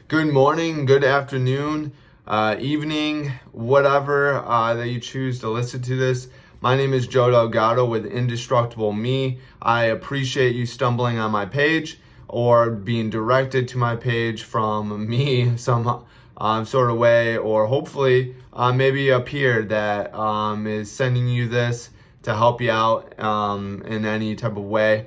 Good morning, good afternoon, evening, whatever that you choose to listen to this. My name is Joe Delgado with Indestructible Me. I appreciate you stumbling on my page or being directed to my page from me some sort of way, or hopefully maybe a peer that is sending you this to help you out in any type of way.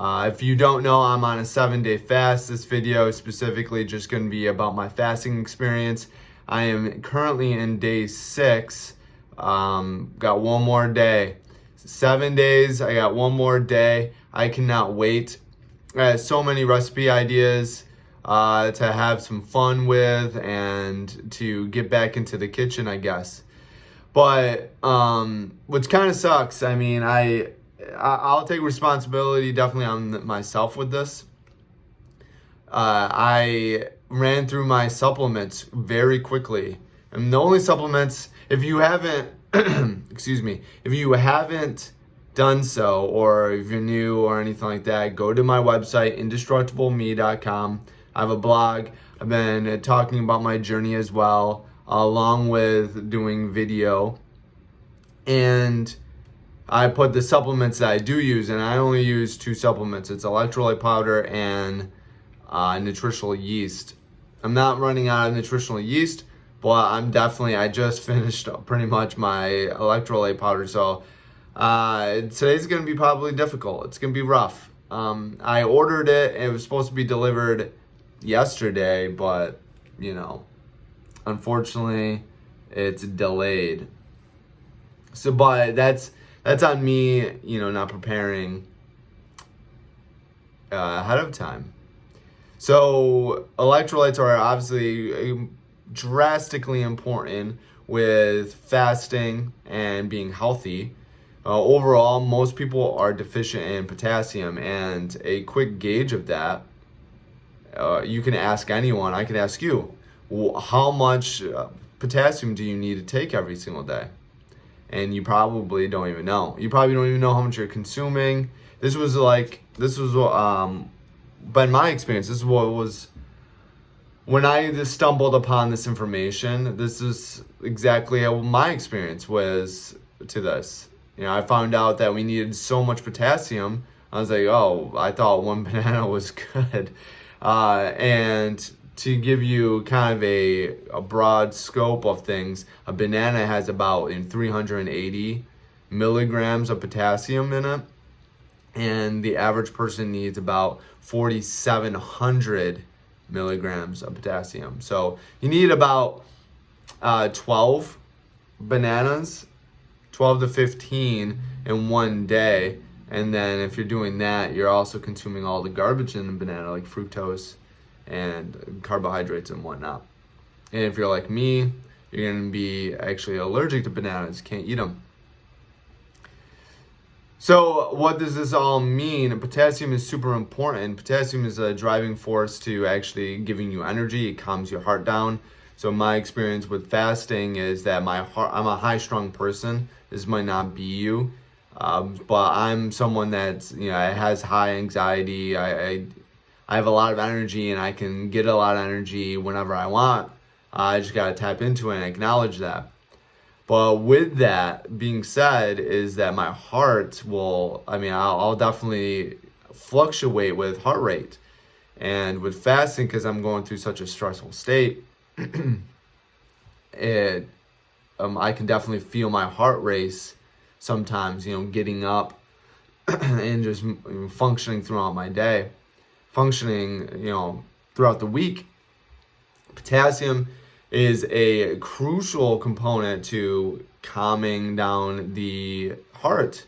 If you don't know, I'm on a 7-day fast. This video is specifically just going to be about my fasting experience. I am currently in day 6. Got one more day. 7 days, I got one more day. I cannot wait. I have so many recipe ideas to have some fun with and to get back into the kitchen, I guess. But which kind of sucks. I mean, I'll take responsibility definitely on myself with this. I ran through my supplements very quickly. And the only supplements, if you haven't, if you haven't done so, or if you're new or anything like that, go to my website, indestructibleme.com. I have a blog. I've been talking about my journey as well, along with doing video. And I put the supplements that I do use, and I only use 2 supplements. It's electrolyte powder and nutritional yeast. I'm not running out of nutritional yeast, but I just finished pretty much my electrolyte powder. So today's going to be probably difficult. It's going to be rough. I ordered it. It was supposed to be delivered yesterday, but, unfortunately, it's delayed. So, but that's on me, not preparing ahead of time. So electrolytes are obviously drastically important with fasting and being healthy. Overall, most people are deficient in potassium, and a quick gauge of that, you can ask anyone. I can ask you, how much potassium do you need to take every single day? And you probably don't even know. You probably don't even know how much you're consuming. This was been my experience. This is what was, when I just stumbled upon this information, this is exactly how my experience was to this. I found out that we needed so much potassium. I was like, oh, I thought one banana was good. And to give you kind of a broad scope of things, a banana has about 380 milligrams of potassium in it, and the average person needs about 4,700 milligrams of potassium. So you need about 12 bananas, 12 to 15 in one day. And then if you're doing that, you're also consuming all the garbage in the banana, like fructose and carbohydrates and whatnot. And if you're like me, you're going to be actually allergic to bananas, can't eat them. So what does this all mean? Potassium is super important. Potassium is a driving force to actually giving you energy. It calms your heart down. So my experience with fasting is that I'm a high-strung person. This might not be you, but I'm someone that's, has high anxiety. I have a lot of energy, and I can get a lot of energy whenever I want. I just got to tap into it and acknowledge that. But with that being said, is that my heart I'll definitely fluctuate with heart rate. And with fasting, because I'm going through such a stressful state, I can definitely feel my heart race sometimes, getting up and just functioning throughout my day. Functioning, throughout the week. Potassium is a crucial component to calming down the heart.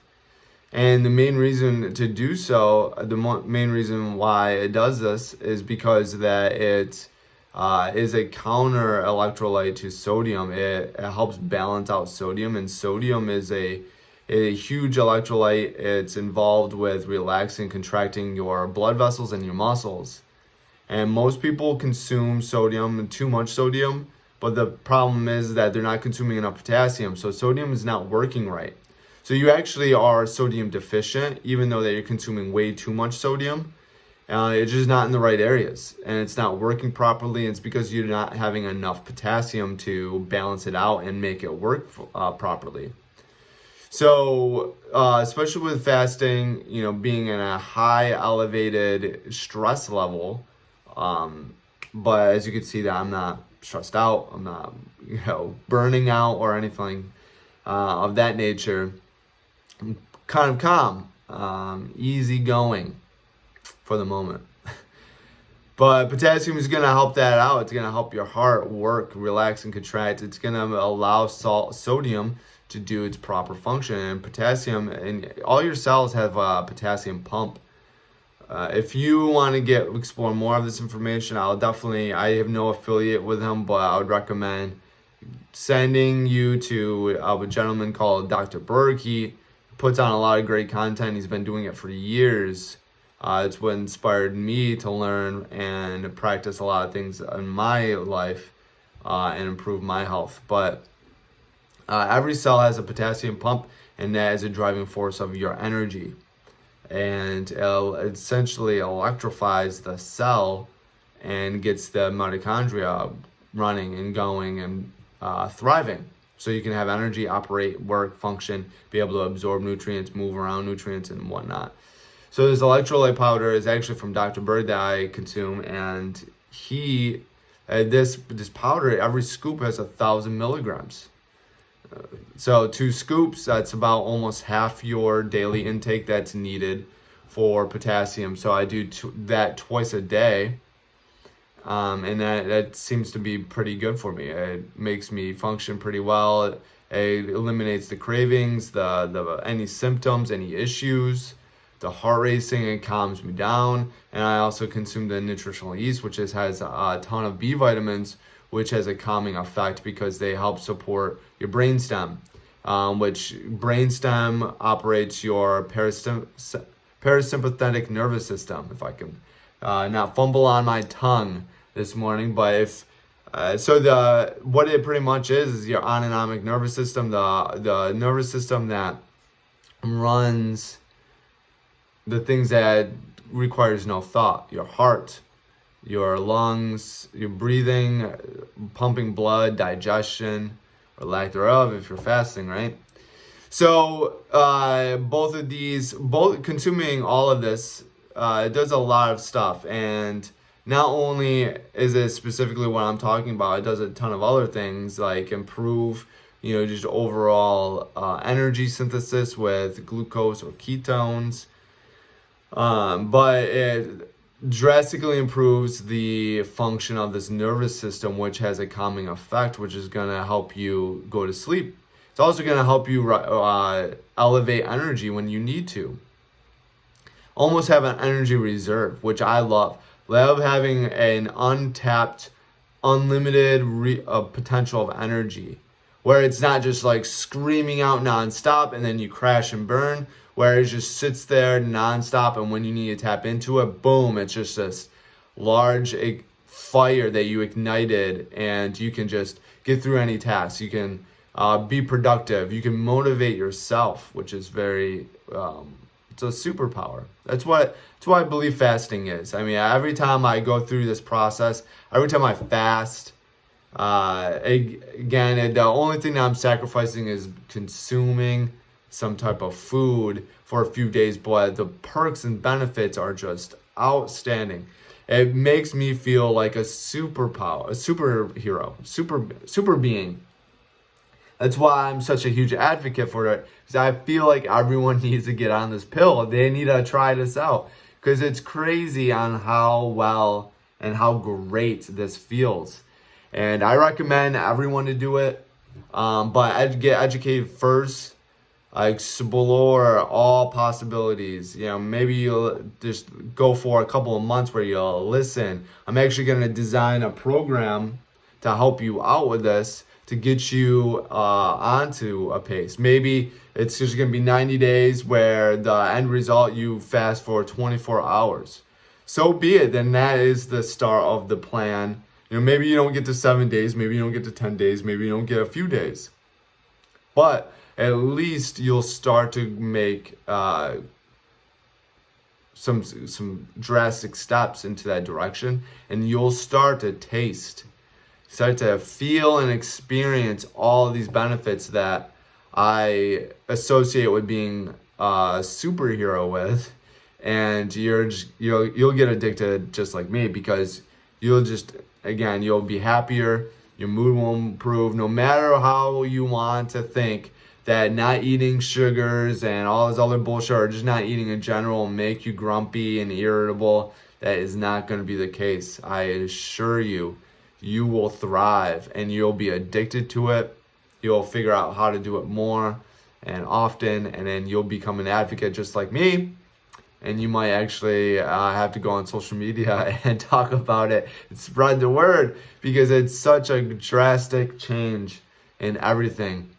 And the main reason to do so, main reason why it does this is because that it is a counter electrolyte to sodium. It helps balance out sodium, and sodium is a huge electrolyte. It's involved with relaxing, contracting your blood vessels and your muscles. And most people consume sodium, too much sodium, but the problem is that they're not consuming enough potassium. So sodium is not working right. So you actually are sodium deficient, even though that you're consuming way too much sodium. It's just not in the right areas, and it's not working properly. And it's because you're not having enough potassium to balance it out and make it work properly. So, especially with fasting, being in a high elevated stress level, but as you can see that I'm not stressed out, I'm not, burning out or anything of that nature. I'm kind of calm, easy going for the moment. But potassium is going to help that out. It's going to help your heart work, relax, and contract. It's going to allow sodium to do its proper function. And potassium, and all your cells have a potassium pump. If you want to explore more of this information, I have no affiliate with him, but I would recommend sending you to a gentleman called Dr. Berg. He puts on a lot of great content. He's been doing it for years. It's what inspired me to learn and practice a lot of things in my life and improve my health. But every cell has a potassium pump, and that is a driving force of your energy. And it essentially electrifies the cell and gets the mitochondria running and going and thriving. So you can have energy, operate, work, function, be able to absorb nutrients, move around nutrients, and whatnot. So this electrolyte powder is actually from Dr. Berg that I consume, and this powder, every scoop has 1,000 milligrams. So 2 scoops, that's about almost half your daily intake that's needed for potassium. So I do that twice a day, and that seems to be pretty good for me. It makes me function pretty well. It eliminates the cravings, the any symptoms, any issues, the heart racing. It calms me down. And I also consume the nutritional yeast, which has a ton of B vitamins, which has a calming effect because they help support your brainstem, which brainstem operates your parasympathetic nervous system. If I can not fumble on my tongue this morning, but what it pretty much is your autonomic nervous system, the nervous system that runs the things that requires no thought, your heart, your lungs, your breathing, pumping blood, digestion, or lack thereof if you're fasting, right? So both consuming all of this, it does a lot of stuff. And not only is it specifically what I'm talking about, it does a ton of other things like improve, just overall energy synthesis with glucose or ketones. But it drastically improves the function of this nervous system, which has a calming effect, which is going to help you go to sleep. It's also going to help you elevate energy when you need to. Almost have an energy reserve, which I love. Love having an untapped, unlimited potential of energy, where it's not just like screaming out nonstop and then you crash and burn, where it just sits there nonstop, and when you need to tap into it, boom, it's just this large fire that you ignited, and you can just get through any task. You can be productive. You can motivate yourself, which is very, it's a superpower. That's what I believe fasting is. I mean, every time I go through this process, every time I fast, again, the only thing that I'm sacrificing is consuming some type of food for a few days, but the perks and benefits are just outstanding. It makes me feel like a superpower, a superhero, super being. That's why I'm such a huge advocate for it, because I feel like everyone needs to get on this pill. They need to try this out, because it's crazy on how well and how great this feels. And I recommend everyone to do it, but get educated first. Explore all possibilities. Maybe you'll just go for a couple of months where you'll listen. I'm actually going to design a program to help you out with this, to get you onto a pace. Maybe it's just going to be 90 days where the end result you fast for 24 hours. So be it. Then that is the start of the plan. Maybe you don't get to 7 days, maybe you don't get to 10 days, maybe you don't get a few days. But at least you'll start to make some drastic steps into that direction, and you'll start to start to feel and experience all of these benefits that I associate with being a superhero with. And you'll get addicted just like me, because you'll be happier. Your mood will improve, no matter how you want to think that not eating sugars and all this other bullshit, or just not eating in general, will make you grumpy and irritable. That is not going to be the case. I assure you, you will thrive and you'll be addicted to it. You'll figure out how to do it more and often, and then you'll become an advocate just like me. And you might actually have to go on social media and talk about it and spread the word, because it's such a drastic change in everything.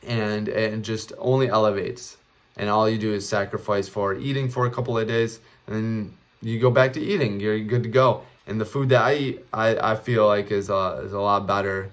And it just only elevates. And all you do is sacrifice for eating for a couple of days, and then you go back to eating. You're good to go. And the food that I eat, I feel like is a lot better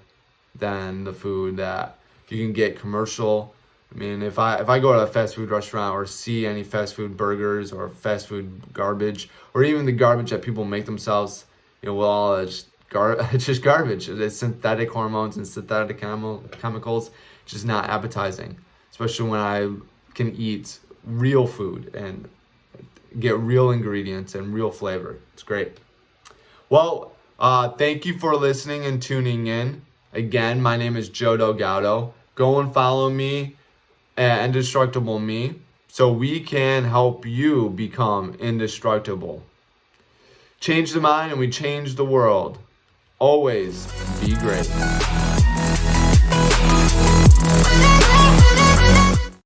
than the food that you can get commercial. I mean, if I go to a fast food restaurant or see any fast food burgers or fast food garbage, or even the garbage that people make themselves, it's just garbage. It's synthetic hormones and synthetic chemicals, just not appetizing. Especially when I can eat real food and get real ingredients and real flavor. It's great. Well, thank you for listening and tuning in. Again, my name is Joe Delgado. Go and follow me at Indestructible Me, so we can help you become indestructible. Change the mind and we change the world. Always be great.